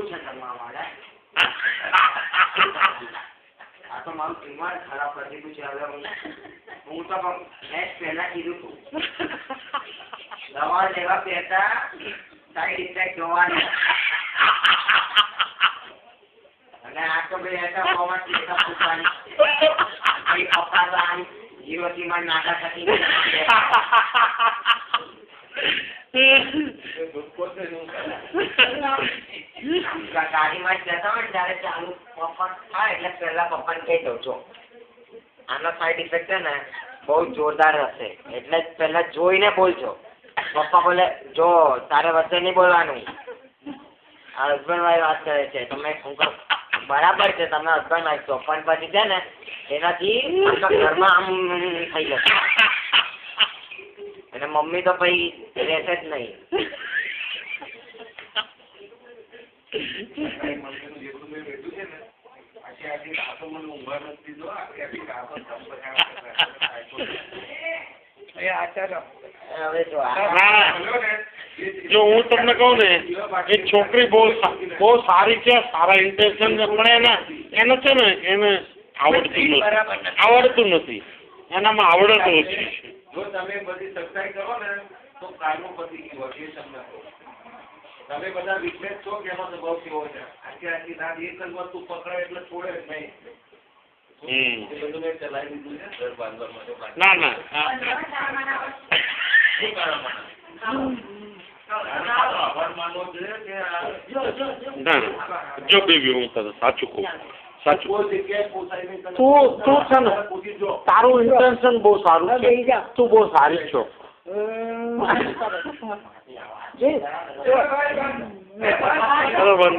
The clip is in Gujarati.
કેવું છે તમારા માટે? આ તો મારું દિમાગ ખરાબ કરી દીધું છે. હવે હું તો પહેલા કીધું હતું દવા લેવા પહેલા સાઈડ ઇફેક્ટ જોવાની. અને આ તો ભાઈ એટા હોવાથી પપ્પા જીરોથી માં નાકા થતી ગાડીમાં જતા હોય ત્યારે ચાલુ પપ્પા થાય એટલે પેલા પપ્પાને કહી દઉં છો આનો સાઈડ ઇફેક્ટ છે ને બહુ જોરદાર હશે એટલે પેલા જોઈને બોલજો. પપ્પા બોલે જો તારે વચ્ચે નહીં બોલવાનું. આ હસબન્ડ વાઈફ વાત કરે છે તમે બરાબર છે તમે હસબન્ડ વાઈફ છો પણ પછી છે ને એનાથી ઘરમાં આમ થઈ જશે અને મમ્મી તો ભાઈ રહેશે જ નહીં. જો હું તમને કહું ને એ છોકરી બહુ સારી છે, સારા ઇન્ટેન્શન પણ એને છે ને એને આવડતું નથી એનામાં આવડત ઓછી છે. જો તમે બધી સત્સંગ કરો ને તો કાયમો પતી ગયો એ તમને તમે બધા વિશેષ છો કે એનો સ્વભાવ કેવો છે? આખી રાત એક જ વસ્તુ પકડે એટલે છોડે જ નહીં. બધું મેં ચલાવી દીધું છે ઘર બાંધવા માટે. ના શું કારણ માનવો જોઈએ કે ના જો બેબી હું તને સાચું કહું કોઈ જગ્યાએ પોસાય નહીં. તું છે ને તારું ઇન્ટેન્શન બહુ સારું છે, તું બહુ સારી છો. બરાબર